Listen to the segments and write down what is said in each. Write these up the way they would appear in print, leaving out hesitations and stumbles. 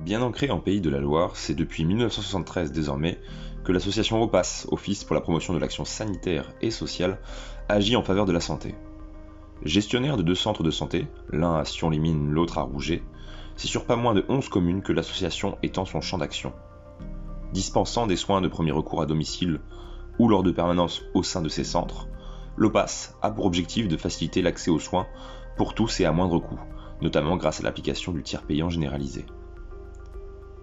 Bien ancrée en Pays de la Loire, c'est depuis 1973 désormais que l'association OPAS, Office pour la promotion de l'action sanitaire et sociale, agit en faveur de la santé. Gestionnaire de 2 centres de santé, l'un à Sion-les-Mines, l'autre à Rouget, c'est sur pas moins de 11 communes que l'association étend son champ d'action. Dispensant des soins de premier recours à domicile ou lors de permanence au sein de ces centres, l'OPAS a pour objectif de faciliter l'accès aux soins pour tous et à moindre coût, notamment grâce à l'application du tiers payant généralisé.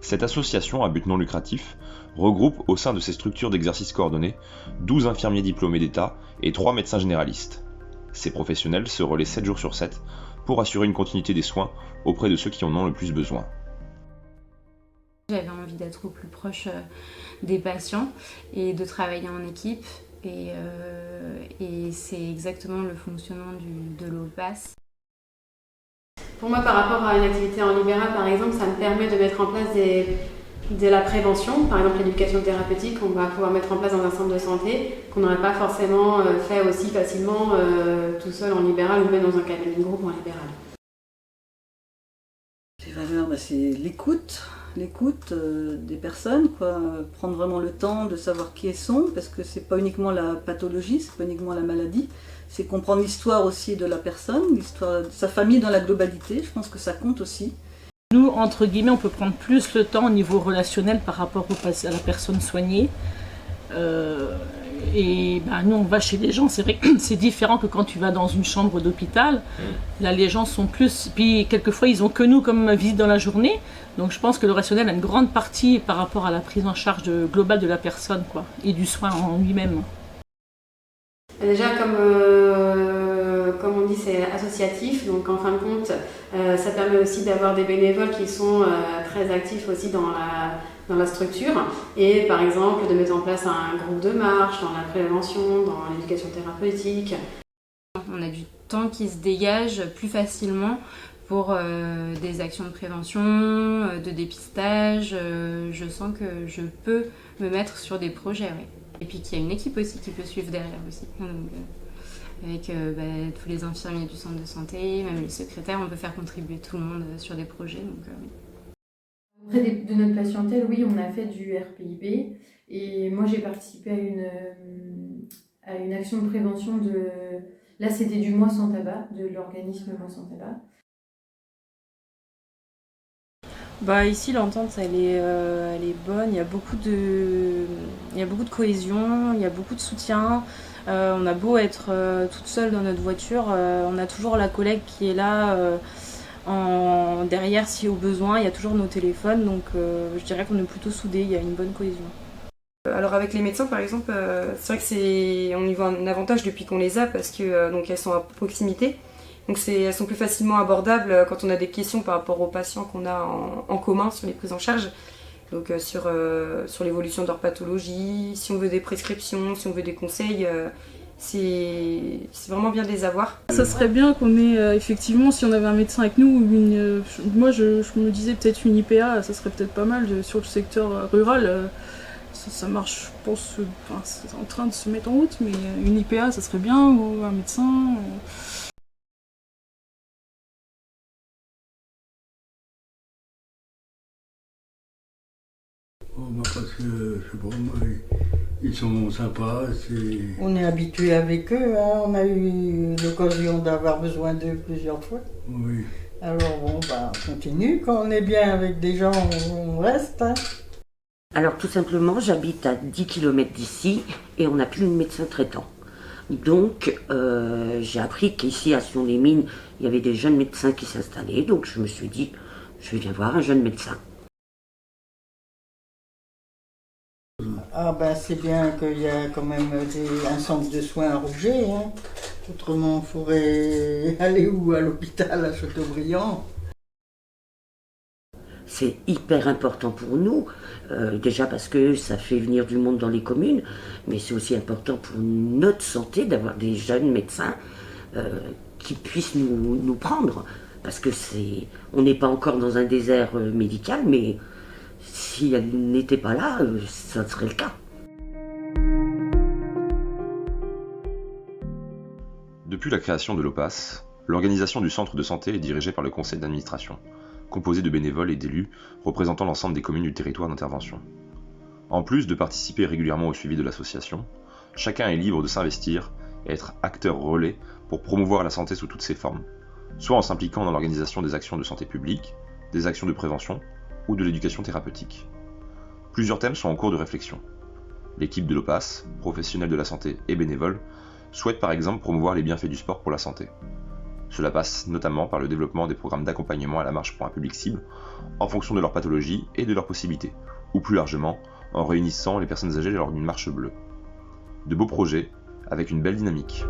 Cette association à but non lucratif regroupe au sein de ses structures d'exercice coordonné 12 infirmiers diplômés d'État et 3 médecins généralistes. Ces professionnels se relaient 7 jours sur 7 pour assurer une continuité des soins auprès de ceux qui en ont le plus besoin. J'avais envie d'être au plus proche des patients et de travailler en équipe. Et c'est exactement le fonctionnement de l'OPAS. Pour moi, par rapport à une activité en libéral, par exemple, ça me permet de mettre en place de la prévention. Par exemple, l'éducation thérapeutique, on va pouvoir mettre en place dans un centre de santé, qu'on n'aurait pas forcément fait aussi facilement tout seul en libéral ou même dans un cabinet de groupe en libéral. Les valeurs, c'est l'écoute des personnes, quoi. Prendre vraiment le temps de savoir qui elles sont, parce que c'est pas uniquement la pathologie, c'est pas uniquement la maladie, c'est comprendre l'histoire aussi de la personne, l'histoire de sa famille dans la globalité, je pense que ça compte aussi. Nous, entre guillemets, on peut prendre plus le temps au niveau relationnel par rapport à la personne soignée. Nous, on va chez les gens, c'est vrai que c'est différent que quand tu vas dans une chambre d'hôpital. Là, les gens sont plus... Puis, quelquefois, ils ont que nous comme visite dans la journée. Donc, je pense que le relationnel a une grande partie par rapport à la prise en charge globale de la personne, quoi, et du soin en lui-même. Déjà, comme on dit, c'est associatif, donc en fin de compte, ça permet aussi d'avoir des bénévoles qui sont très actifs aussi dans la structure, et par exemple de mettre en place un groupe de marche dans la prévention, dans l'éducation thérapeutique. On a du temps qui se dégage plus facilement pour des actions de prévention, de dépistage. Je sens que je peux me mettre sur des projets, oui. Et puis qu'il y a une équipe aussi qui peut suivre derrière aussi. Donc, avec tous les infirmiers du centre de santé, même les secrétaires, on peut faire contribuer tout le monde sur des projets. Donc, oui. Auprès de notre patientèle, oui, on a fait du RPIB. Et moi, j'ai participé à une action de prévention Là, c'était du Moi Sans Tabac, de l'organisme Moi Sans Tabac. Ici, l'entente, elle est bonne. Il y a beaucoup de cohésion, il y a beaucoup de soutien. On a beau être toute seule dans notre voiture, on a toujours la collègue qui est là derrière si au besoin. Il y a toujours nos téléphones, donc je dirais qu'on est plutôt soudés. Il y a une bonne cohésion. Alors avec les médecins par exemple, c'est vrai que on y voit un avantage depuis qu'on les a parce que donc elles sont à proximité. Donc elles sont plus facilement abordables quand on a des questions par rapport aux patients qu'on a en commun sur les prises en charge. Donc sur l'évolution de leur pathologie, si on veut des prescriptions, si on veut des conseils, c'est vraiment bien de les avoir. Ça serait bien qu'on ait effectivement, si on avait un médecin avec nous, moi je me disais peut-être une IPA, ça serait peut-être pas mal sur le secteur rural. Ça marche, je pense, c'est en train de se mettre en route, mais une IPA ça serait bien, ou un médecin. Parce que, je sais pas, moi, ils sont sympas. On est habitué avec eux, hein. On a eu l'occasion d'avoir besoin d'eux plusieurs fois. Oui. Alors bon, on continue. Quand on est bien avec des gens, on reste. Hein. Alors tout simplement, j'habite à 10 km d'ici et on n'a plus de médecin traitant. Donc j'ai appris qu'ici à Sion-les-Mines, il y avait des jeunes médecins qui s'installaient. Donc je me suis dit, je vais bien voir un jeune médecin. C'est bien qu'il y a quand même un centre de soins à Rouget. Hein. Autrement, il faudrait aller où? À l'hôpital à Châteaubriand. C'est hyper important pour nous, déjà parce que ça fait venir du monde dans les communes, mais c'est aussi important pour notre santé d'avoir des jeunes médecins qui puissent nous prendre. Parce que on n'est pas encore dans un désert médical, mais si elle n'était pas là, ça serait le cas. Depuis la création de l'OPAS, l'organisation du centre de santé est dirigée par le conseil d'administration, composée de bénévoles et d'élus représentant l'ensemble des communes du territoire d'intervention. En plus de participer régulièrement au suivi de l'association, chacun est libre de s'investir et être acteur relais pour promouvoir la santé sous toutes ses formes, soit en s'impliquant dans l'organisation des actions de santé publique, des actions de prévention ou de l'éducation thérapeutique. Plusieurs thèmes sont en cours de réflexion. L'équipe de l'OPAS, professionnels de la santé et bénévoles, souhaite par exemple promouvoir les bienfaits du sport pour la santé. Cela passe notamment par le développement des programmes d'accompagnement à la marche pour un public cible en fonction de leur pathologie et de leurs possibilités, ou plus largement en réunissant les personnes âgées lors d'une marche bleue. De beaux projets avec une belle dynamique.